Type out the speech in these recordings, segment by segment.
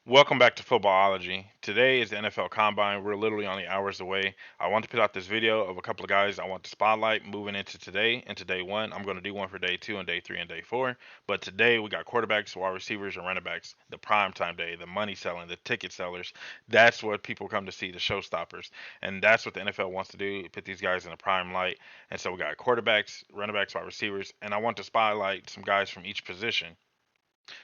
Welcome back to Footballology. Today is the NFL Combine. We're literally only hours away. I want to put out this video of a couple of guys I want to spotlight moving into day one. I'm going to do one for day two and day three and day four. But today we got quarterbacks, wide receivers, and running backs. The prime time day, the money selling, the ticket sellers. That's what people come to see, the showstoppers. And that's what the NFL wants to do, put these guys in a prime light. And so we got quarterbacks, running backs, wide receivers. And I want to spotlight some guys from each position.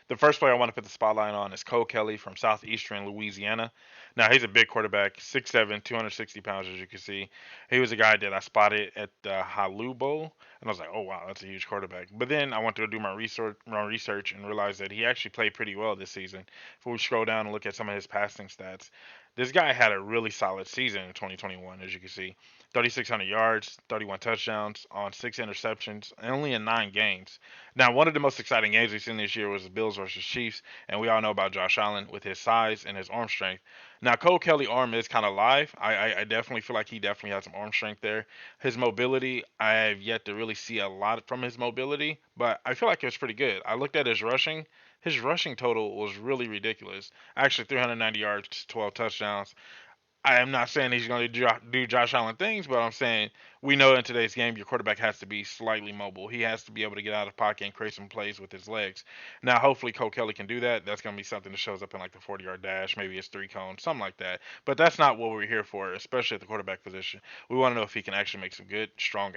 The first player I want to put the spotlight on is Cole Kelly from southeastern Louisiana. Now, he's a big quarterback, 6'7", 260 pounds, as you can see. He was a guy that I spotted at the Halu Bowl, and I was like, oh, wow, that's a huge quarterback. But then I went to do my research and realized that he actually played pretty well this season. If we scroll down and look at some of his passing stats, this guy had a really solid season in 2021, as you can see. 3,600 yards, 31 touchdowns on 6 interceptions, and only in 9 games. Now, one of the most exciting games we've seen this year was the Bills versus Chiefs, and we all know about Josh Allen with his size and his arm strength. Now, Cole Kelly's arm is kind of live. I definitely feel like he definitely has some arm strength there. His mobility, I have yet to really see a lot from his mobility, but I feel like it was pretty good. I looked at his rushing. His rushing total was really ridiculous. Actually, 390 yards, 12 touchdowns. I am not saying he's going to do Josh Allen things, but I'm saying we know in today's game your quarterback has to be slightly mobile. He has to be able to get out of pocket and create some plays with his legs. Now, hopefully, Cole Kelly can do that. That's going to be something that shows up in like the 40-yard dash, maybe it's three cone, something like that. But that's not what we're here for, especially at the quarterback position. We want to know if he can actually make some good, strong,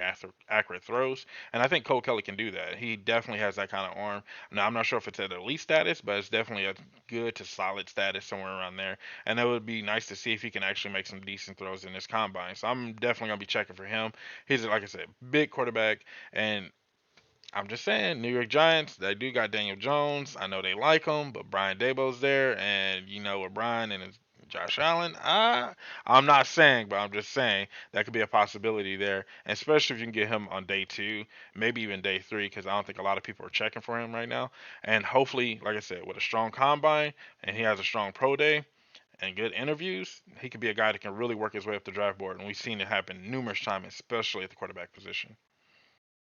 accurate throws. And I think Cole Kelly can do that. He definitely has that kind of arm. Now, I'm not sure if it's at elite status, but it's definitely a good to solid status somewhere around there, and it would be nice to see if he can actually make some decent throws in this combine. So I'm definitely gonna be checking for him. He's like I said, big quarterback, and I'm just saying, New York Giants, they do got Daniel Jones. I know they like him, but Brian Daboll's there, and you know with Brian and Josh Allen, I'm not saying, but I'm just saying that could be a possibility there, and especially if you can get him on day two, maybe even day three, because I don't think a lot of people are checking for him right now. And hopefully, like I said, with a strong combine and he has a strong pro day, and good interviews, he could be a guy that can really work his way up the draft board. And we've seen it happen numerous times, especially at the quarterback position.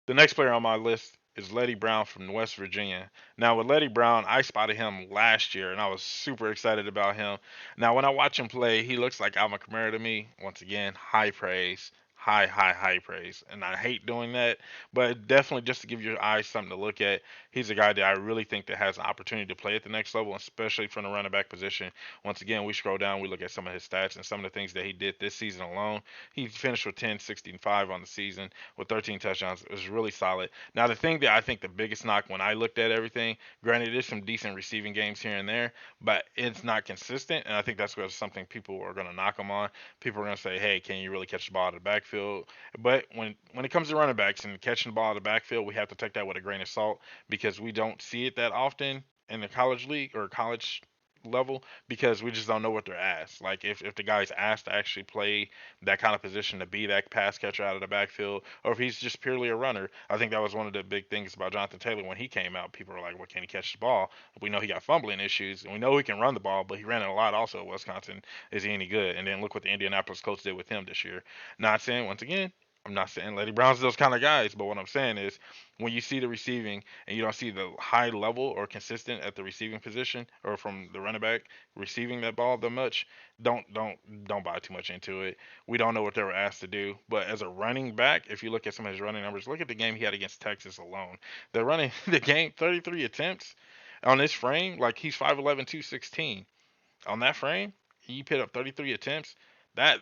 The next player on my list is Letty Brown from West Virginia. Now, with Letty Brown, I spotted him last year, and I was super excited about him. Now, when I watch him play, he looks like Alvin Kamara to me. Once again, high praise, high praise, and I hate doing that. But definitely, just to give your eyes something to look at, he's a guy that I really think that has an opportunity to play at the next level, especially from the running back position. Once again, we scroll down, we look at some of his stats and some of the things that he did this season alone. He finished with 10, 16, 5 on the season with 13 touchdowns. It was really solid. Now, the thing that I think the biggest knock when I looked at everything, granted, there's some decent receiving games here and there, but it's not consistent. And I think that's what something people are going to knock him on. People are going to say, hey, can you really catch the ball out of the backfield? But when it comes to running backs and catching the ball out of the backfield, we have to take that with a grain of salt because we don't see it that often in the college league or college level because we just don't know what they're asked. Like if the guy's asked to actually play that kind of position to be that pass catcher out of the backfield, or if he's just purely a runner. I think that was one of the big things about Jonathan Taylor when he came out. People were like, well, can he catch the ball? We know he got fumbling issues, and we know he can run the ball, but he ran it a lot also at Wisconsin. Is he any good? And then look what the Indianapolis Colts did with him this year. Not saying, once again, I'm not saying Letty Brown's those kind of guys, but what I'm saying is when you see the receiving and you don't see the high level or consistent at the receiving position or from the running back receiving that ball that much, don't buy too much into it. We don't know what they were asked to do, but as a running back, if you look at some of his running numbers, look at the game he had against Texas alone. The running the game 33 attempts on this frame, like he's 5'11", 216. On that frame, you put up 33 attempts. That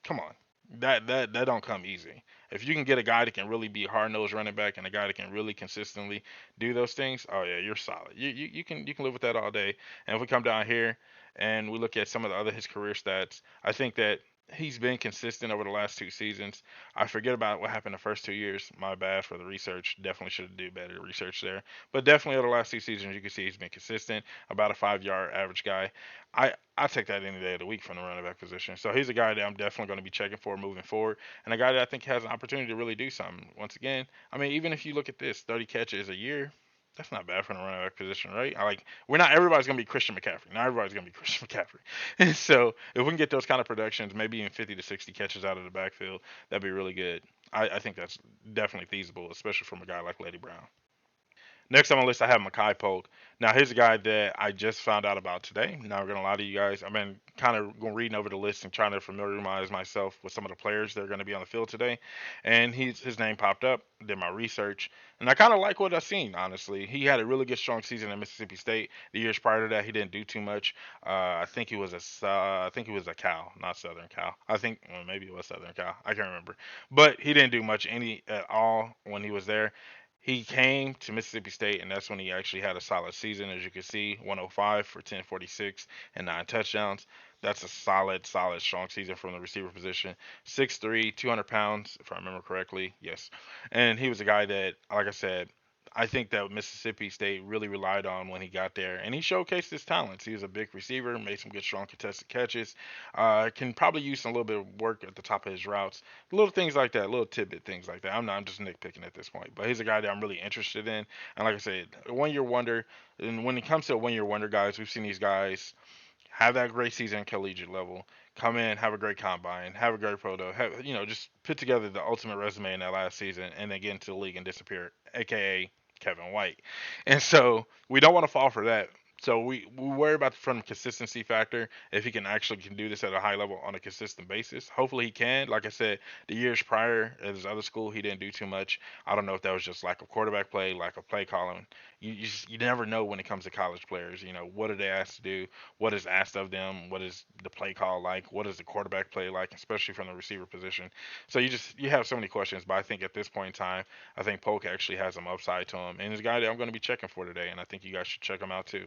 come on. That don't come easy. If you can get a guy that can really be a hard nosed running back and a guy that can really consistently do those things, oh yeah, you're solid. You can live with that all day. And if we come down here and we look at some of the other his career stats, I think that he's been consistent over the last 2 seasons. I forget about what happened the first 2 years. My bad for the research. Definitely should do better research there. But definitely over the last 2 seasons, you can see he's been consistent, about a 5 yard average guy. I take that any day of the week from the running back position. So he's a guy that I'm definitely going to be checking for moving forward, and a guy that I think has an opportunity to really do something. Once again, I mean, even if you look at this, 30 catches a year, that's not bad for the running back position, right? I like we're not everybody's going to be Christian McCaffrey. Not everybody's going to be Christian McCaffrey. And so if we can get those kind of productions, maybe even 50 to 60 catches out of the backfield, that'd be really good. I think that's definitely feasible, especially from a guy like Letty Brown. Next on my list, I have Makai Polk. Now, here's a guy that I just found out about today. Not gonna lie to you guys, I've been kind of reading over the list and trying to familiarize myself with some of the players that are going to be on the field today. And his name popped up. Did my research, and I kind of like what I've seen. Honestly, he had a really good, strong season at Mississippi State. The years prior to that, he didn't do too much. I think he was I think he was a Cal, not Southern Cal. I think well, maybe it was Southern Cal. I can't remember, but he didn't do much any at all when he was there. He came to Mississippi State, and that's when he actually had a solid season. As you can see, 105 for 1046 and 9 touchdowns. That's a solid, strong season from the receiver position. 6'3", 200 pounds, if I remember correctly. Yes. And he was a guy that, like I said, I think that Mississippi State really relied on when he got there, and he showcased his talents. He was a big receiver, made some good, strong contested catches. Can probably use some little bit of work at the top of his routes, little things like that, little tidbit things like that. I'm just nitpicking at this point, but he's a guy that I'm really interested in. And like I said, a 1 year wonder. And when it comes to a 1 year wonder guys, we've seen these guys have that great season at collegiate level, come in, have a great combine, have a great pro day, have just put together the ultimate resume in that last season, and then get into the league and disappear, aka Kevin White. And so we don't want to fall for that. So we worry about from the consistency factor if he can do this at a high level on a consistent basis. Hopefully he can. Like I said, the years prior at his other school he didn't do too much. I don't know if that was just lack of quarterback play, lack of play calling. You never know when it comes to college players. What are they asked to do? What is asked of them? What is the play call like? What is the quarterback play like, especially from the receiver position? So you have so many questions, but I think at this point in time, I think Polk actually has some upside to him, and he's a guy that I'm going to be checking for today, and I think you guys should check him out too.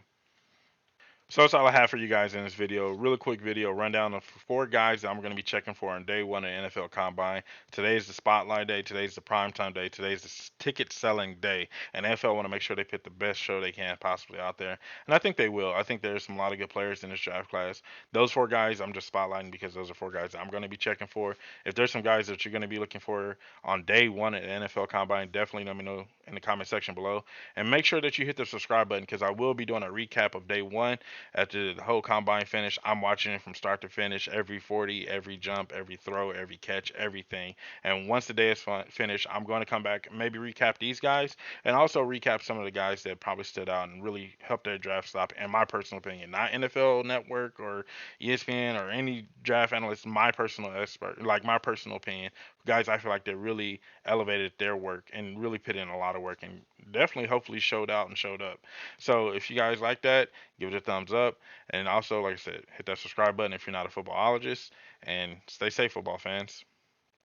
So that's all I have for you guys in this video. Really quick video rundown of 4 guys that I'm going to be checking for on day 1 of NFL Combine. Today is the spotlight day. Today's the primetime day. Today's the ticket selling day. And NFL want to make sure they put the best show they can possibly out there. And I think they will. I think there's a lot of good players in this draft class. Those 4 guys I'm just spotlighting because those are 4 guys I'm going to be checking for. If there's some guys that you're going to be looking for on day 1 at NFL Combine, definitely let me know in the comment section below. And make sure that you hit the subscribe button because I will be doing a recap of day 1 after the whole combine finish. I'm watching it from start to finish, every 40, every jump, every throw, every catch, everything. And once the day is finished, I'm going to come back and maybe recap these guys and also recap some of the guys that probably stood out and really helped their draft stop, in my personal opinion. Not NFL Network or ESPN or any draft analyst, my personal expert, like my personal opinion. Guys, I feel like they really elevated their work and really put in a lot of work and definitely, hopefully, showed out and showed up. So if you guys like that, give it a thumbs up. And also, like I said, hit that subscribe button if you're not a footballologist. And stay safe, football fans.